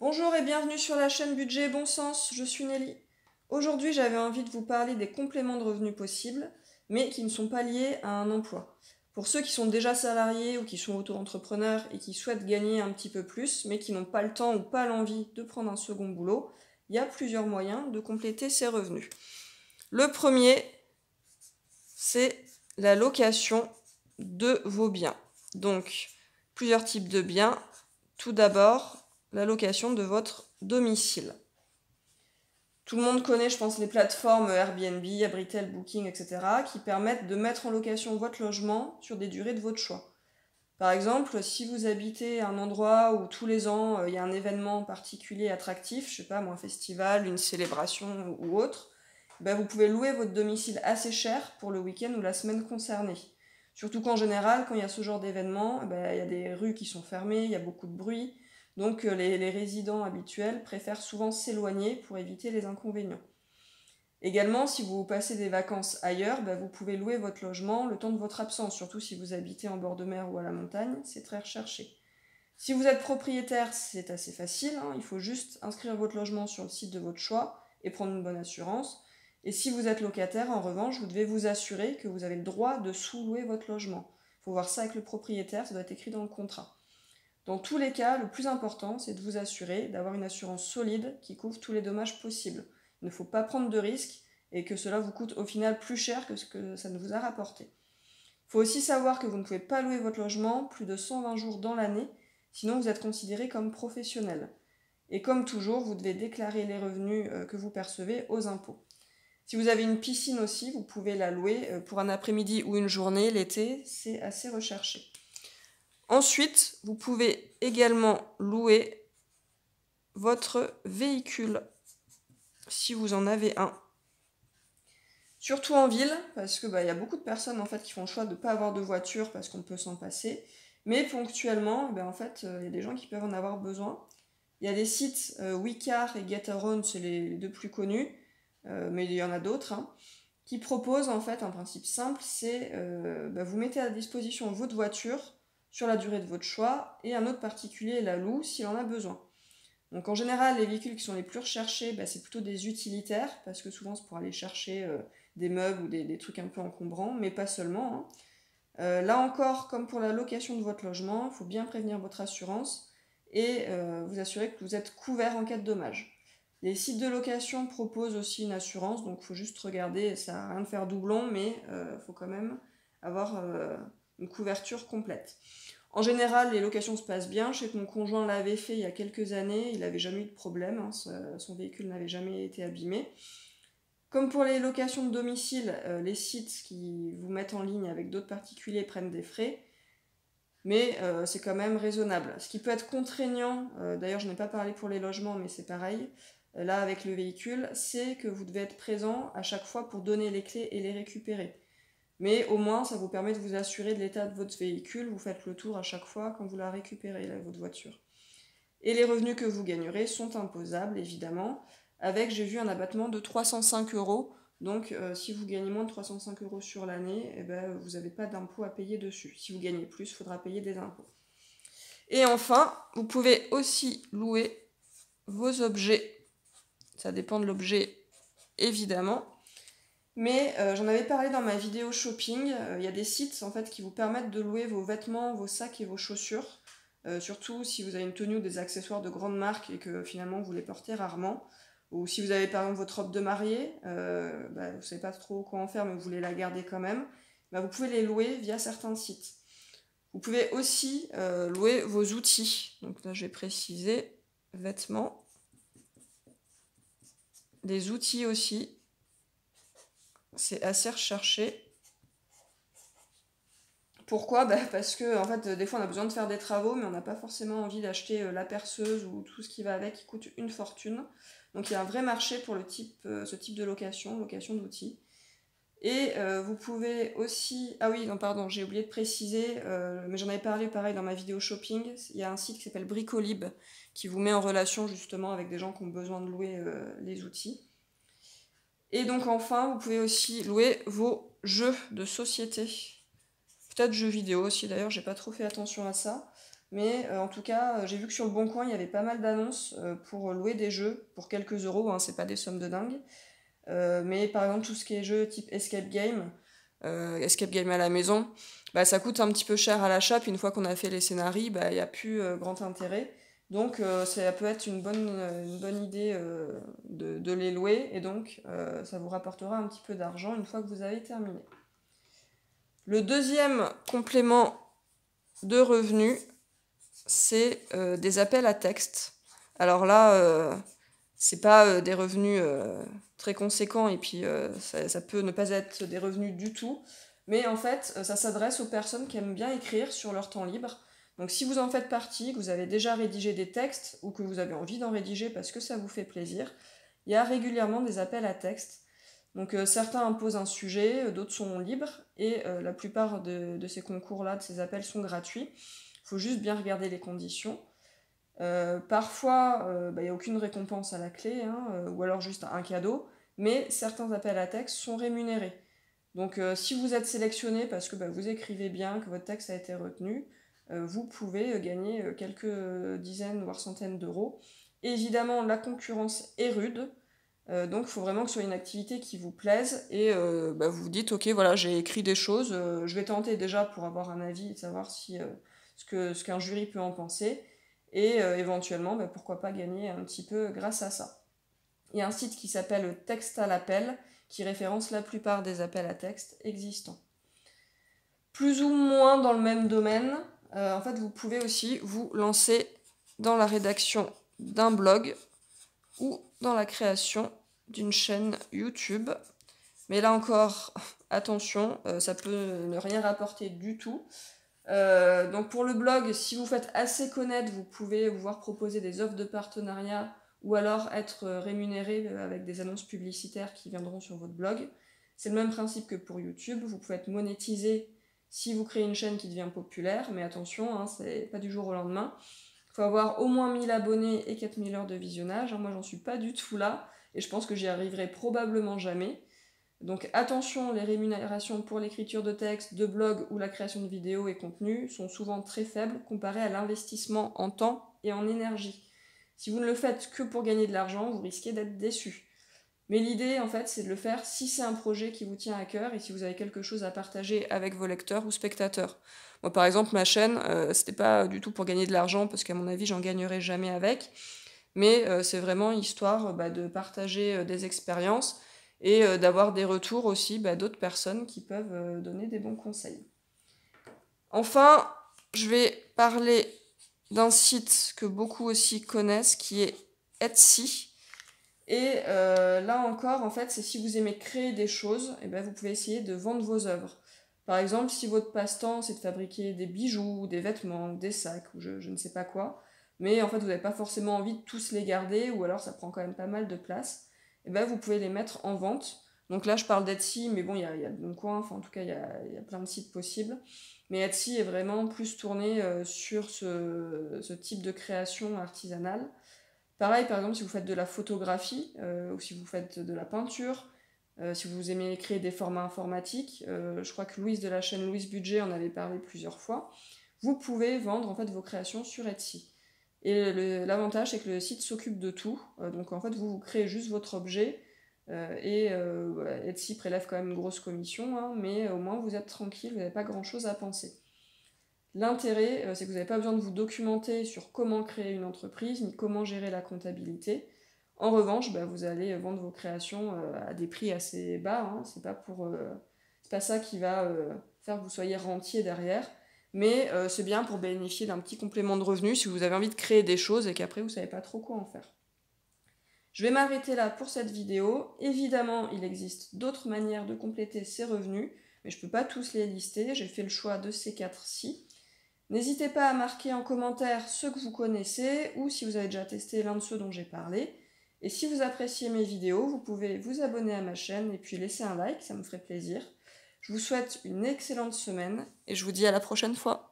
Bonjour et bienvenue sur la chaîne Budget et Bon Sens, je suis Nelly. Aujourd'hui j'avais envie de vous parler des compléments de revenus possibles, mais qui ne sont pas liés à un emploi. Pour ceux qui sont déjà salariés ou qui sont auto-entrepreneurs et qui souhaitent gagner un petit peu plus, mais qui n'ont pas le temps ou pas l'envie de prendre un second boulot, il y a plusieurs moyens de compléter ces revenus. Le premier, c'est la location de vos biens. Donc, plusieurs types de biens. Tout d'abord, la location de votre domicile. Tout le monde connaît, je pense, les plateformes Airbnb, Abritel, Booking, etc., qui permettent de mettre en location votre logement sur des durées de votre choix. Par exemple, si vous habitez à un endroit où tous les ans il y a un événement particulier attractif, je sais pas moi, un festival, une célébration ou autre, ben vous pouvez louer votre domicile assez cher pour le week-end ou la semaine concernée. Surtout qu'en général, quand il y a ce genre d'événement, ben, il y a des rues qui sont fermées, il y a beaucoup de bruit, donc les résidents habituels préfèrent souvent s'éloigner pour éviter les inconvénients. Également, si vous passez des vacances ailleurs, vous pouvez louer votre logement le temps de votre absence, surtout si vous habitez en bord de mer ou à la montagne, c'est très recherché. Si vous êtes propriétaire, c'est assez facile, il faut juste inscrire votre logement sur le site de votre choix et prendre une bonne assurance. Et si vous êtes locataire, en revanche, vous devez vous assurer que vous avez le droit de sous-louer votre logement. Il faut voir ça avec le propriétaire, ça doit être écrit dans le contrat. Dans tous les cas, le plus important, c'est de vous assurer d'avoir une assurance solide qui couvre tous les dommages possibles. Il ne faut pas prendre de risques et que cela vous coûte au final plus cher que ce que ça ne vous a rapporté. Il faut aussi savoir que vous ne pouvez pas louer votre logement plus de 120 jours dans l'année, sinon vous êtes considéré comme professionnel. Et comme toujours, vous devez déclarer les revenus que vous percevez aux impôts. Si vous avez une piscine aussi, vous pouvez la louer pour un après-midi ou une journée l'été, c'est assez recherché. Ensuite, vous pouvez également louer votre véhicule, si vous en avez un. Surtout en ville, parce que y a beaucoup de personnes en fait qui font le choix de ne pas avoir de voiture parce qu'on peut s'en passer. Mais ponctuellement, en fait, il y a des gens qui peuvent en avoir besoin. Il y a des sites, WeCar et GetAround, c'est les deux plus connus, mais il y en a d'autres, qui proposent en fait un principe simple, c'est vous mettez à disposition votre voiture sur la durée de votre choix et un autre particulier la loue s'il en a besoin. Donc en général, les véhicules qui sont les plus recherchés, c'est plutôt des utilitaires, parce que souvent c'est pour aller chercher des meubles ou des trucs un peu encombrants, mais pas seulement. Là encore, comme pour la location de votre logement, il faut bien prévenir votre assurance et vous assurer que vous êtes couvert en cas de dommage. Les sites de location proposent aussi une assurance, donc il faut juste regarder, ça n'a rien de faire doublon, mais il faut quand même avoir une couverture complète. En général, les locations se passent bien. Je sais que mon conjoint l'avait fait il y a quelques années, il n'avait jamais eu de problème, son véhicule n'avait jamais été abîmé. Comme pour les locations de domicile, les sites qui vous mettent en ligne avec d'autres particuliers prennent des frais, mais c'est quand même raisonnable. Ce qui peut être contraignant, d'ailleurs je n'ai pas parlé pour les logements, mais c'est pareil, là avec le véhicule, c'est que vous devez être présent à chaque fois pour donner les clés et les récupérer. Mais au moins, ça vous permet de vous assurer de l'état de votre véhicule. Vous faites le tour à chaque fois quand vous la récupérez, votre voiture. Et les revenus que vous gagnerez sont imposables, évidemment, avec, j'ai vu, un abattement de 305 euros. Donc, si vous gagnez moins de 305 euros sur l'année, vous n'avez pas d'impôt à payer dessus. Si vous gagnez plus, il faudra payer des impôts. Et enfin, vous pouvez aussi louer vos objets. Ça dépend de l'objet, évidemment. Mais j'en avais parlé dans ma vidéo shopping, il y a des sites en fait qui vous permettent de louer vos vêtements, vos sacs et vos chaussures, surtout si vous avez une tenue ou des accessoires de grande marque et que finalement vous les portez rarement, ou si vous avez par exemple votre robe de mariée, vous ne savez pas trop quoi en faire mais vous voulez la garder quand même, vous pouvez les louer via certains sites. Vous pouvez aussi louer vos outils, donc là je vais préciser, vêtements, des outils aussi. C'est assez recherché. Pourquoi ? Parce que en fait, des fois on a besoin de faire des travaux, mais on n'a pas forcément envie d'acheter la perceuse ou tout ce qui va avec, qui coûte une fortune. Donc il y a un vrai marché pour ce type de location d'outils. Et vous pouvez aussi... Ah oui, non pardon, j'ai oublié de préciser, mais j'en avais parlé pareil dans ma vidéo shopping. Il y a un site qui s'appelle Bricolib, qui vous met en relation justement avec des gens qui ont besoin de louer les outils. Et donc enfin, vous pouvez aussi louer vos jeux de société. Peut-être jeux vidéo aussi, d'ailleurs, j'ai pas trop fait attention à ça. Mais en tout cas, j'ai vu que sur le Bon Coin, il y avait pas mal d'annonces pour louer des jeux pour quelques euros, hein, c'est pas des sommes de dingue. Mais par exemple, tout ce qui est jeu type escape game à la maison, bah, ça coûte un petit peu cher à l'achat, puis une fois qu'on a fait les scénarios, bah, il n'y a plus grand intérêt. Donc ça peut être une bonne idée de les louer, et donc ça vous rapportera un petit peu d'argent une fois que vous avez terminé. Le deuxième complément de revenus, c'est des appels à texte. Alors là, c'est pas des revenus très conséquents, et puis ça peut ne pas être des revenus du tout, mais en fait ça s'adresse aux personnes qui aiment bien écrire sur leur temps libre. Donc si vous en faites partie, que vous avez déjà rédigé des textes ou que vous avez envie d'en rédiger parce que ça vous fait plaisir, il y a régulièrement des appels à texte. Donc certains imposent un sujet, d'autres sont libres, et la plupart de ces concours-là, de ces appels sont gratuits. Il faut juste bien regarder les conditions. Parfois, il n'y a aucune récompense à la clé, hein, ou alors juste un cadeau, mais certains appels à texte sont rémunérés. Donc si vous êtes sélectionné parce que vous écrivez bien, que votre texte a été retenu, vous pouvez gagner quelques dizaines, voire centaines d'euros. Évidemment, la concurrence est rude, donc il faut vraiment que ce soit une activité qui vous plaise, et vous vous dites, ok, voilà, j'ai écrit des choses, je vais tenter déjà pour avoir un avis et savoir si, ce qu'un jury peut en penser, et éventuellement, pourquoi pas gagner un petit peu grâce à ça. Il y a un site qui s'appelle Texte à l'appel, qui référence la plupart des appels à texte existants. Plus ou moins dans le même domaine, en fait, vous pouvez aussi vous lancer dans la rédaction d'un blog ou dans la création d'une chaîne YouTube. Mais là encore, attention, ça peut ne rien rapporter du tout. Donc pour le blog, si vous faites assez connaître, vous pouvez vous voir proposer des offres de partenariat ou alors être rémunéré avec des annonces publicitaires qui viendront sur votre blog. C'est le même principe que pour YouTube, vous pouvez être monétisé si vous créez une chaîne qui devient populaire, mais attention, hein, c'est pas du jour au lendemain. Il faut avoir au moins 1000 abonnés et 4000 heures de visionnage. Moi, j'en suis pas du tout là, et je pense que j'y arriverai probablement jamais. Donc attention, les rémunérations pour l'écriture de texte, de blog ou la création de vidéos et contenus sont souvent très faibles comparées à l'investissement en temps et en énergie. Si vous ne le faites que pour gagner de l'argent, vous risquez d'être déçu. Mais l'idée, en fait, c'est de le faire si c'est un projet qui vous tient à cœur et si vous avez quelque chose à partager avec vos lecteurs ou spectateurs. Moi, par exemple, ma chaîne, c'était pas du tout pour gagner de l'argent, parce qu'à mon avis, j'en gagnerai jamais avec. Mais c'est vraiment histoire de partager des expériences et d'avoir des retours aussi d'autres personnes qui peuvent donner des bons conseils. Enfin, je vais parler d'un site que beaucoup aussi connaissent, qui est Etsy. Et là encore, en fait, c'est si vous aimez créer des choses, vous pouvez essayer de vendre vos œuvres. Par exemple, si votre passe-temps, c'est de fabriquer des bijoux, des vêtements, des sacs, ou je ne sais pas quoi, mais en fait, vous n'avez pas forcément envie de tous les garder, ou alors ça prend quand même pas mal de place, vous pouvez les mettre en vente. Donc là, je parle d'Etsy, mais bon, il y a le Bon Coin, enfin en tout cas, il y a plein de sites possibles. Mais Etsy est vraiment plus tourné sur ce type de création artisanale. Pareil, par exemple, si vous faites de la photographie, ou si vous faites de la peinture, si vous aimez créer des formats informatiques, je crois que Louise de la chaîne Louise Budget en avait parlé plusieurs fois, vous pouvez vendre en fait vos créations sur Etsy. Et l'avantage, c'est que le site s'occupe de tout. Donc en fait, vous créez juste votre objet, et Etsy prélève quand même une grosse commission, hein, mais au moins vous êtes tranquille, vous n'avez pas grand-chose à penser. L'intérêt, c'est que vous n'avez pas besoin de vous documenter sur comment créer une entreprise, ni comment gérer la comptabilité. En revanche, vous allez vendre vos créations à des prix assez bas, hein. C'est pas ça qui va faire que vous soyez rentier derrière, mais c'est bien pour bénéficier d'un petit complément de revenu si vous avez envie de créer des choses et qu'après vous ne savez pas trop quoi en faire. Je vais m'arrêter là pour cette vidéo. Évidemment, il existe d'autres manières de compléter ces revenus, mais je ne peux pas tous les lister, j'ai fait le choix de ces 4-ci. N'hésitez pas à marquer en commentaire ceux que vous connaissez ou si vous avez déjà testé l'un de ceux dont j'ai parlé. Et si vous appréciez mes vidéos, vous pouvez vous abonner à ma chaîne et puis laisser un like, ça me ferait plaisir. Je vous souhaite une excellente semaine et je vous dis à la prochaine fois.